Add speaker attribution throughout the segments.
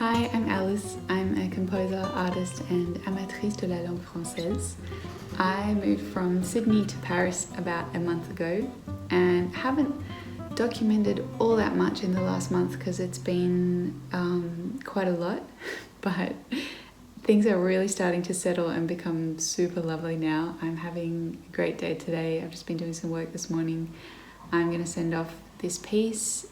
Speaker 1: Hi, I'm Alice. I'm a composer, artist and amatrice de la langue française. I moved from Sydney to Paris about a month ago and haven't documented all that much in the last month because it's been quite a lot, but things are really starting to settle and become super lovely now. I'm having a great day today. I've just been doing some work this morning. I'm going to send off this piece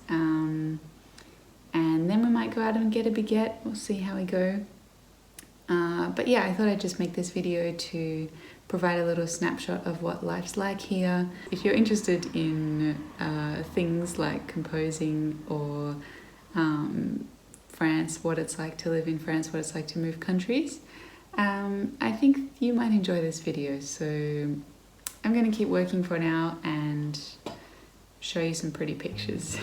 Speaker 1: and then we might go out and get a baguette. We'll see how we go. But yeah, I thought I'd just make this video to provide a little snapshot of what life's like here. If you're interested in things like composing or France, what it's like to live in France, what it's like to move countries, I think you might enjoy this video. So I'm going to keep working for now and show you some pretty pictures.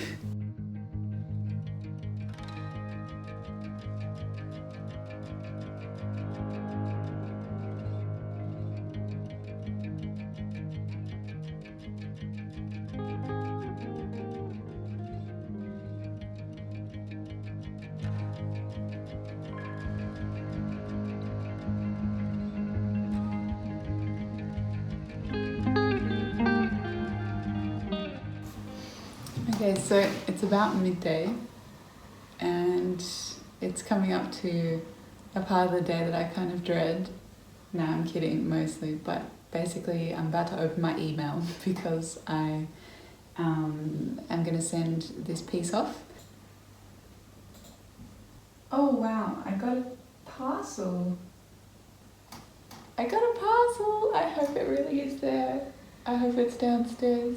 Speaker 1: Okay, so it's about midday and it's coming up to a part of the day that I kind of dread. No, I'm kidding mostly, but basically I'm about to open my email because I am going to send this piece off. Oh wow, I got a parcel. I hope it really is there. I hope it's downstairs.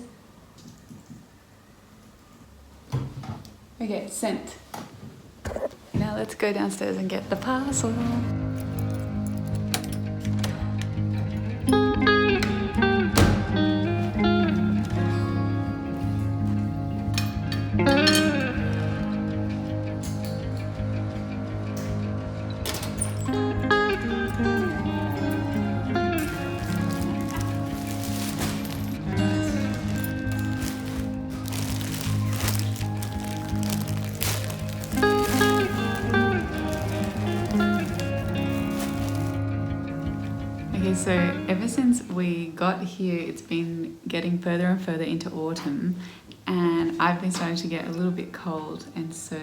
Speaker 1: Okay, sent. Now let's go downstairs and get the parcel. So ever since we got here, it's been getting further and further into autumn and I've been starting to get a little bit cold, and so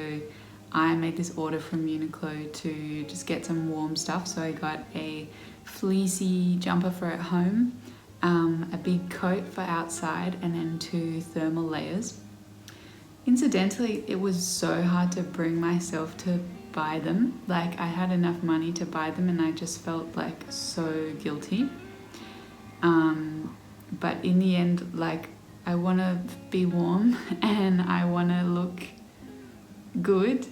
Speaker 1: I made this order from Uniqlo to just get some warm stuff. So I got a fleecy jumper for at home, a big coat for outside, and then 2 thermal layers. Incidentally, it was so hard to bring myself to buy them. Like, I had enough money to buy them and I just felt like so guilty. But in the end, like, I want to be warm and I want to look good,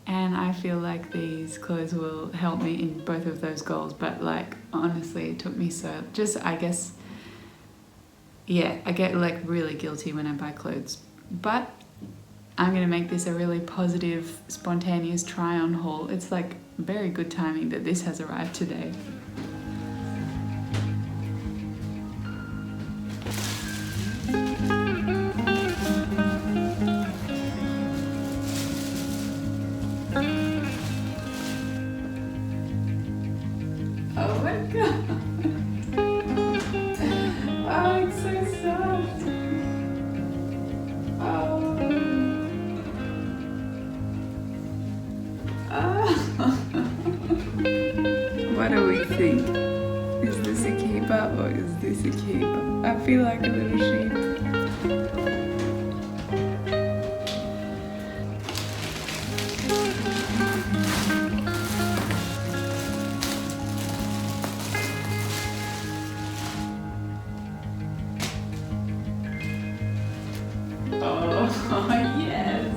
Speaker 1: and I feel like these clothes will help me in both of those goals. But like, honestly, it took me so, I guess, yeah, I get like really guilty when I buy clothes. But I'm going to make this a really positive, spontaneous try-on haul. It's like very good timing that this has arrived today. Oh my god! Oh, it's so soft! What do we think? Is this a keeper or is this a keeper? I feel like a little sheep. Oh, yes!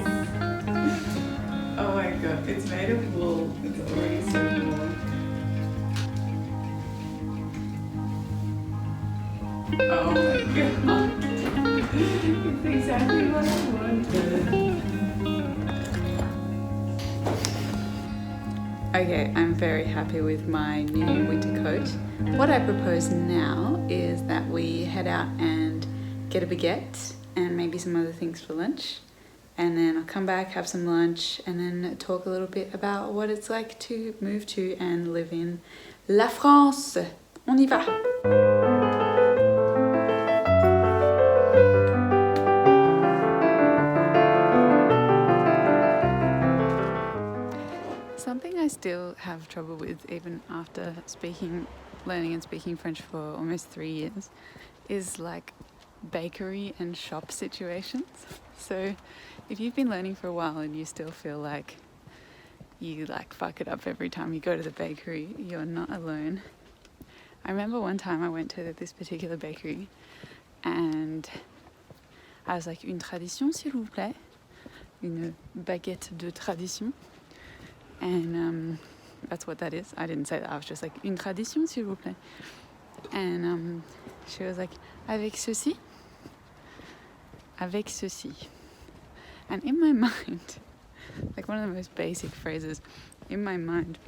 Speaker 1: Oh my god, it's made of wool. It's already so warm. Oh my god! It's exactly what I wanted. Okay, I'm very happy with my new winter coat. What I propose now is that we head out and get a baguette and maybe some other things for lunch. and then I'll come back, have some lunch, and then talk a little bit about what it's like to move to and live in la France. On y va! Something I still have trouble with even after learning and speaking French for almost 3 years is like bakery and shop situations. So if you've been learning for a while and you still feel like you like fuck it up every time you go to the bakery, you're not alone. I remember one time I went to this particular bakery and I was like, une tradition s'il vous plaît, une baguette de tradition. And that's what that is. I didn't say that. I was just like, une tradition, s'il vous plaît. And she was like, avec ceci? Avec ceci. And in my mind, like one of the most basic phrases, in my mind,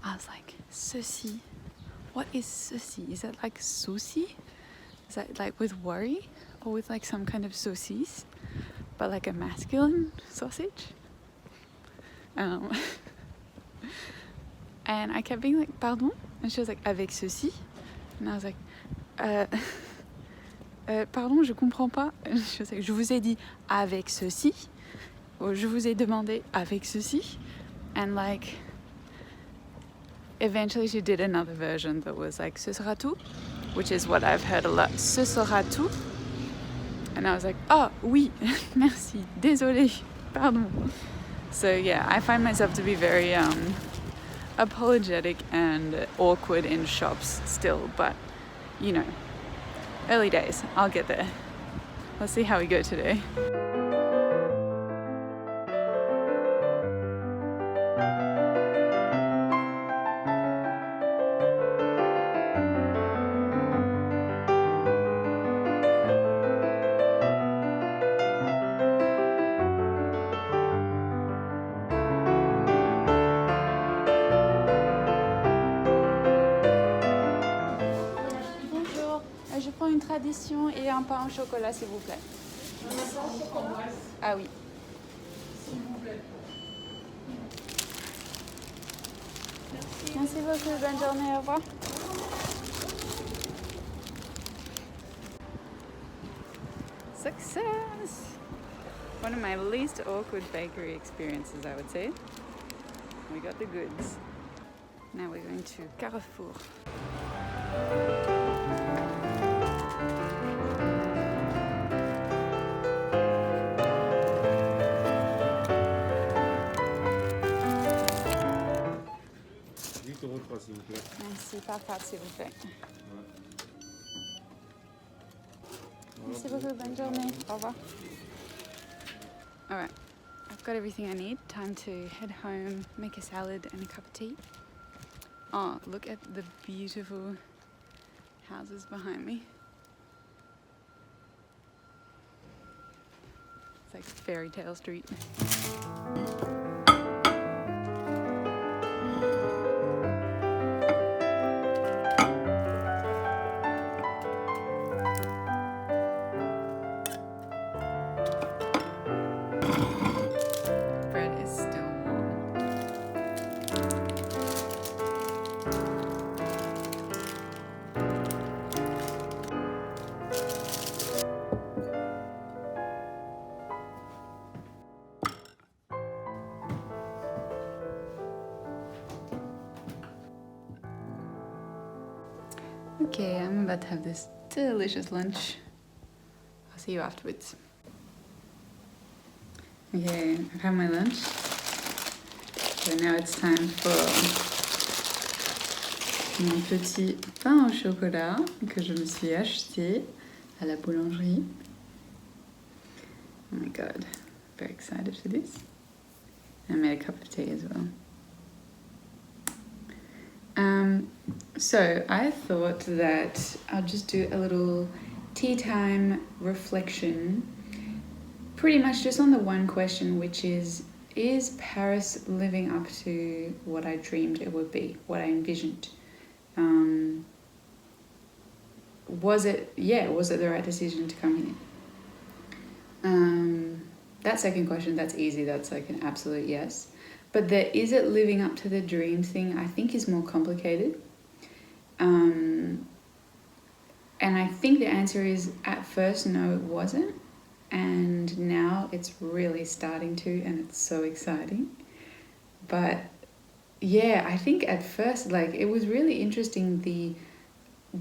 Speaker 1: I was like, ceci? What is ceci? Is that like souci? Is that like with worry? Or with like some kind of saucisse? But like a masculine sausage? And I kept being like, pardon? And she was like, avec ceci? And I was like, pardon, je comprends pas. And she was like, je vous ai dit avec ceci? Or je vous ai demandé avec ceci? And like, eventually she did another version that was like, ce sera tout? Which is what I've heard a lot, ce sera tout? And I was like, oh, oui, merci, désolé, pardon. So yeah, I find myself to be very apologetic and awkward in shops still, but you know, early days, I'll get there. Let's see how we go today. Je prends une tradition et un pain au chocolat, s'il vous plaît. Ah oui. S'il vous plaît. Merci beaucoup, bonne journée, au revoir. Success! One of my least awkward bakery experiences, I would say. We got the goods. Now we're going to Carrefour.
Speaker 2: €8 s'il vous plaît.
Speaker 1: Merci, par carte s'il vous plaît. Merci beaucoup, bonne journée. Au revoir. Alright, I've got everything I need. Time to head home, make a salad and a cup of tea. Oh, look at the beautiful houses behind me. It's like fairy tale street. Bread is still warm. Okay, I'm about to have this delicious lunch. I'll see you afterwards. Okay, I've had my lunch. So now it's time for mon petit pain au chocolat que je me suis acheté à la boulangerie. Oh my god, very excited for this. I made a cup of tea as well. So I thought that I'll just do a little tea time reflection, pretty much just on the one question, which is Paris living up to what I dreamed it would be, what I envisioned? Was it the right decision to come here? that second question, that's easy. That's like an absolute yes. But the is it living up to the dream thing, I think is more complicated. And I think the answer is at first, no, it wasn't. And now it's really starting to, and it's so exciting. But yeah, I think at first, like, it was really interesting, the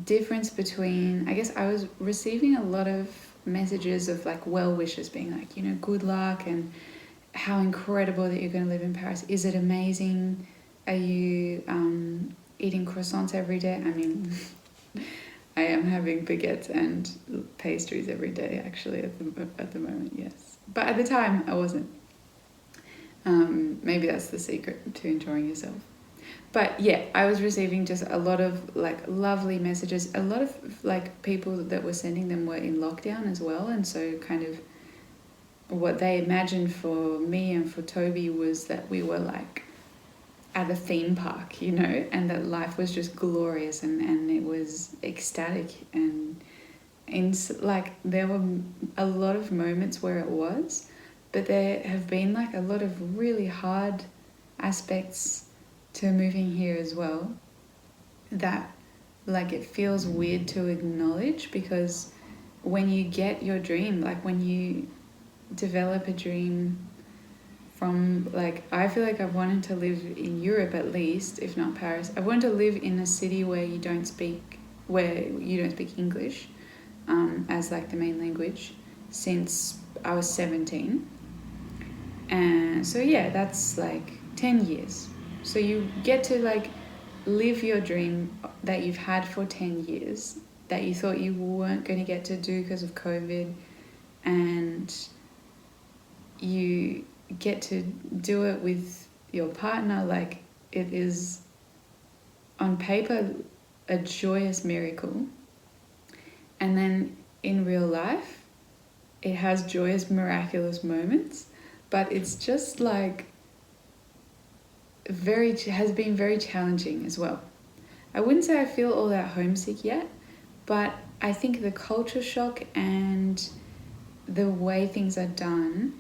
Speaker 1: difference between, I guess I was receiving a lot of messages of like well wishes being like, you know, good luck and how incredible that you're going to live in Paris. Is it amazing? Are you eating croissants every day? I mean, I am having baguettes and pastries every day, actually, at the moment, yes. But at the time, I wasn't. Maybe that's the secret to enjoying yourself. But yeah, I was receiving just a lot of like lovely messages. A lot of like people that were sending them were in lockdown as well. And so kind of what they imagined for me and for Toby was that we were like at a theme park, you know, and that life was just glorious and it was ecstatic. And like there were a lot of moments where it was, but there have been like a lot of really hard aspects to moving here as well that like it feels weird to acknowledge, because when you get your dream, like when you develop a dream from, like, I feel like I've wanted to live in Europe at least, if not Paris. I want to live in a city where you don't speak English as like the main language since I was 17. And so yeah, that's like 10 years. So you get to like live your dream that you've had for 10 years that you thought you weren't going to get to do because of COVID, and you get to do it with your partner. Like, it is on paper a joyous miracle, and then in real life it has joyous, miraculous moments, but it's just like has been very challenging as well. I wouldn't say I feel all that homesick yet, but I think the culture shock and the way things are done,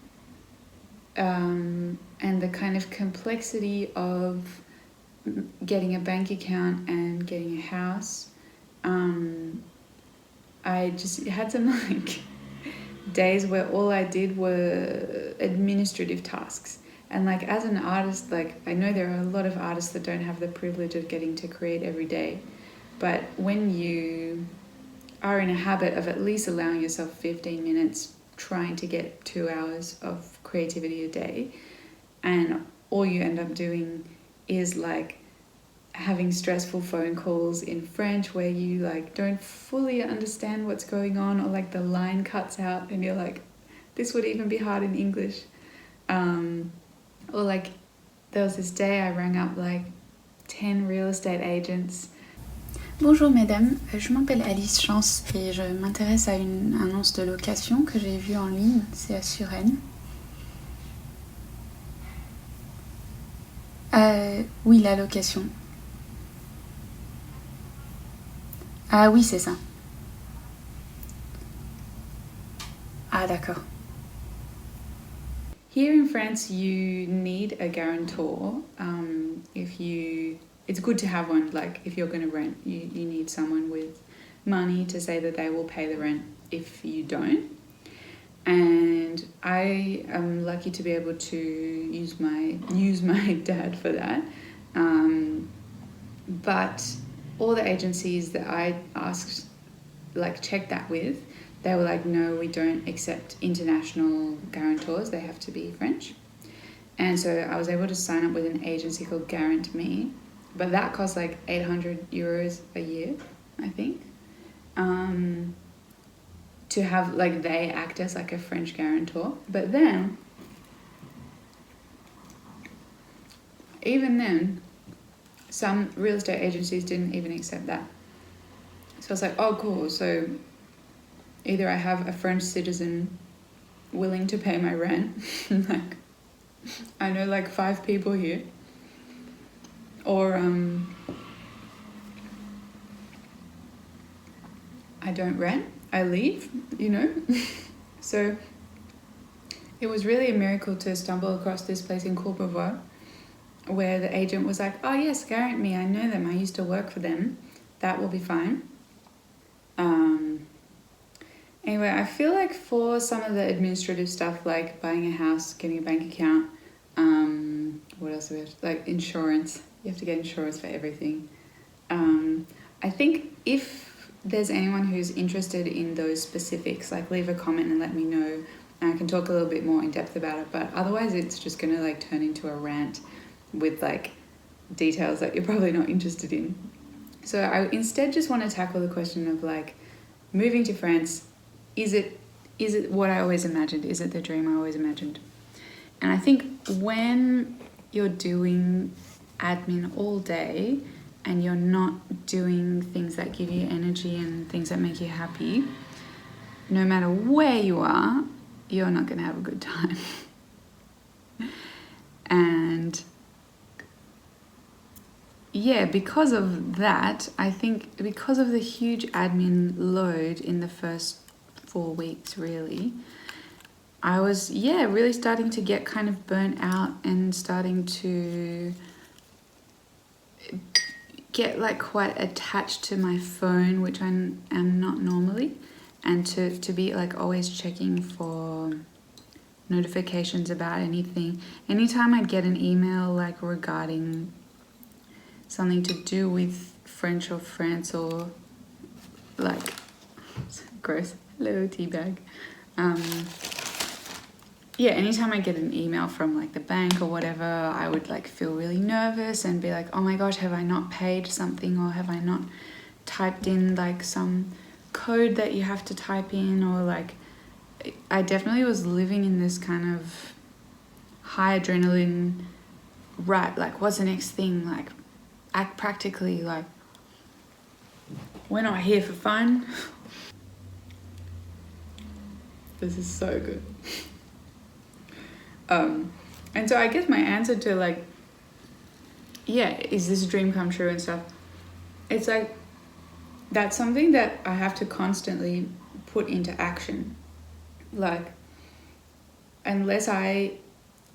Speaker 1: and the kind of complexity of getting a bank account and getting a house, I just had some like days where all I did were administrative tasks. And like as an artist, like I know there are a lot of artists that don't have the privilege of getting to create every day, but when you are in a habit of at least allowing yourself 15 minutes trying to get 2 hours of creativity a day, and all you end up doing is like having stressful phone calls in French where you like don't fully understand what's going on, or like the line cuts out and you're like, this would even be hard in English. Or like there was this day I rang up like 10 real estate agents. Bonjour mesdames, je m'appelle Alice Chance et je m'intéresse à une annonce de location que j'ai vue en ligne, c'est à Suresnes. Oui, la location. Ah oui, c'est ça. Ah d'accord. Here in France, you need a guarantor. It's good to have one. Like if you're going to rent, you need someone with money to say that they will pay the rent if you don't. And I am lucky to be able to use my dad for that. But all the agencies that I asked, like check that with, they were like, no, we don't accept international guarantors. They have to be French. And so I was able to sign up with an agency called Guarant Me, but that costs like 800 euros a year, I think. To have, like, they act as like a French guarantor. But then, even then, some real estate agencies didn't even accept that. So I was like, oh, cool. So either I have a French citizen willing to pay my rent, like, I know like 5 people here, or I don't rent, I leave, you know. So it was really a miracle to stumble across this place in Courbevoie where the agent was like, oh yes, guarantee me, I know them, I used to work for them, that will be fine. Anyway, I feel like for some of the administrative stuff like buying a house, getting a bank account, what else do we have to, like insurance, you have to get insurance for everything. I think if there's anyone who's interested in those specifics, like leave a comment and let me know, and I can talk a little bit more in depth about it, but otherwise it's just gonna like turn into a rant with like details that you're probably not interested in. So I instead just want to tackle the question of like moving to France, is it what I always imagined? Is it the dream I always imagined? And I think when you're doing admin all day and you're not doing things that give you energy and things that make you happy, no matter where you are, you're not going to have a good time. And yeah, because of that, I think because of the huge admin load in the first 4 weeks, really, I was, really starting to get kind of burnt out and starting to get like quite attached to my phone, which I am not normally, and to be like always checking for notifications about anything. Anytime I'd get an email like regarding something to do with French or France or like, gross, hello teabag. Anytime I get an email from like the bank or whatever, I would like feel really nervous and be like, oh my gosh, have I not paid something, or have I not typed in like some code that you have to type in, or like, I definitely was living in this kind of high adrenaline, right, like what's the next thing, like act practically, like we're not here for fun. This is so good. And so I guess my answer to like, is this a dream come true and stuff? It's like, that's something that I have to constantly put into action. Like, unless I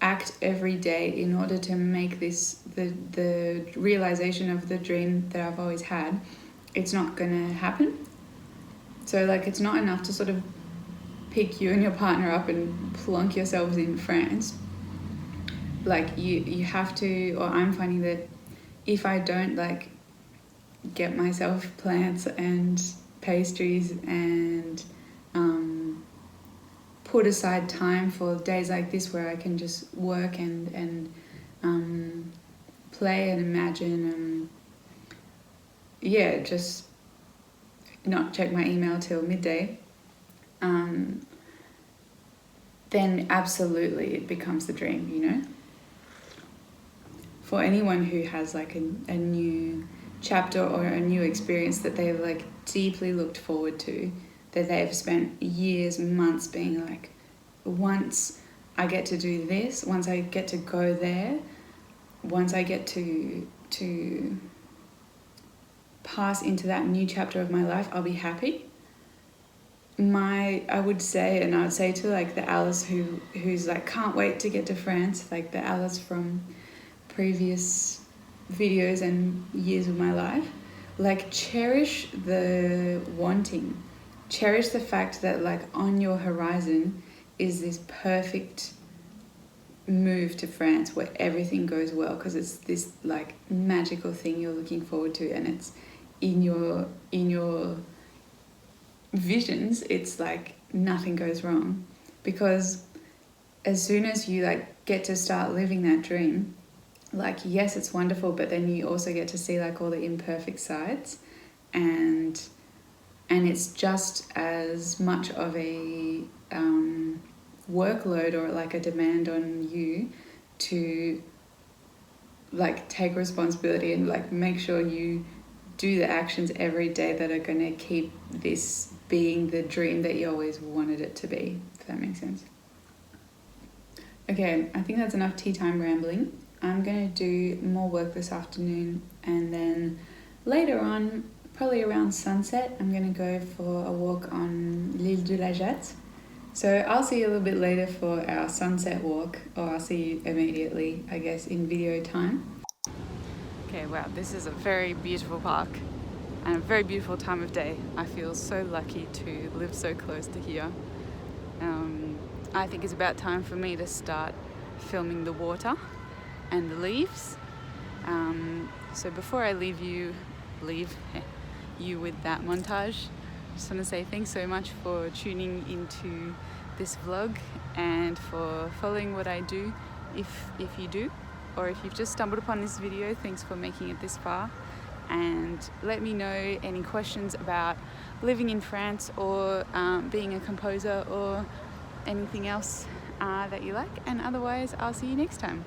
Speaker 1: act every day in order to make this the realization of the dream that I've always had, it's not gonna happen. So like, it's not enough to sort of pick you and your partner up and plonk yourselves in France. Like you have to, or I'm finding that if I don't like get myself plants and pastries and put aside time for days like this where I can just work and play and imagine and just not check my email till midday, then absolutely it becomes the dream, you know? For anyone who has like a new chapter or a new experience that they've like deeply looked forward to, that they've spent years, months being like, once I get to do this, once I get to go there, once I get to pass into that new chapter of my life, I'll be happy. I would say to like the Alice who's like can't wait to get to France, like the Alice from previous videos and years of my life, like cherish the wanting, cherish the fact that like on your horizon is this perfect move to France where everything goes well, because it's this like magical thing you're looking forward to, and it's in your visions. It's like nothing goes wrong, because as soon as you like get to start living that dream, like yes, it's wonderful, but then you also get to see like all the imperfect sides, and it's just as much of a workload or like a demand on you to like take responsibility and like make sure you do the actions every day that are going to keep this being the dream that you always wanted it to be, if that makes sense. Okay, I think that's enough tea time rambling. I'm going to do more work this afternoon, and then later on, probably around sunset, I'm going to go for a walk on l'Île de la Jette, So I'll see you a little bit later for our sunset walk, or I'll see you immediately, I guess, in video time. Okay, wow, this is a very beautiful park and a very beautiful time of day. I feel so lucky to live so close to here. I think it's about time for me to start filming the water and the leaves. So before I leave you with that montage, I just want to say thanks so much for tuning into this vlog and for following what I do, if you do, or if you've just stumbled upon this video, thanks for making it this far. And let me know any questions about living in France or being a composer or anything else that you like, and otherwise I'll see you next time.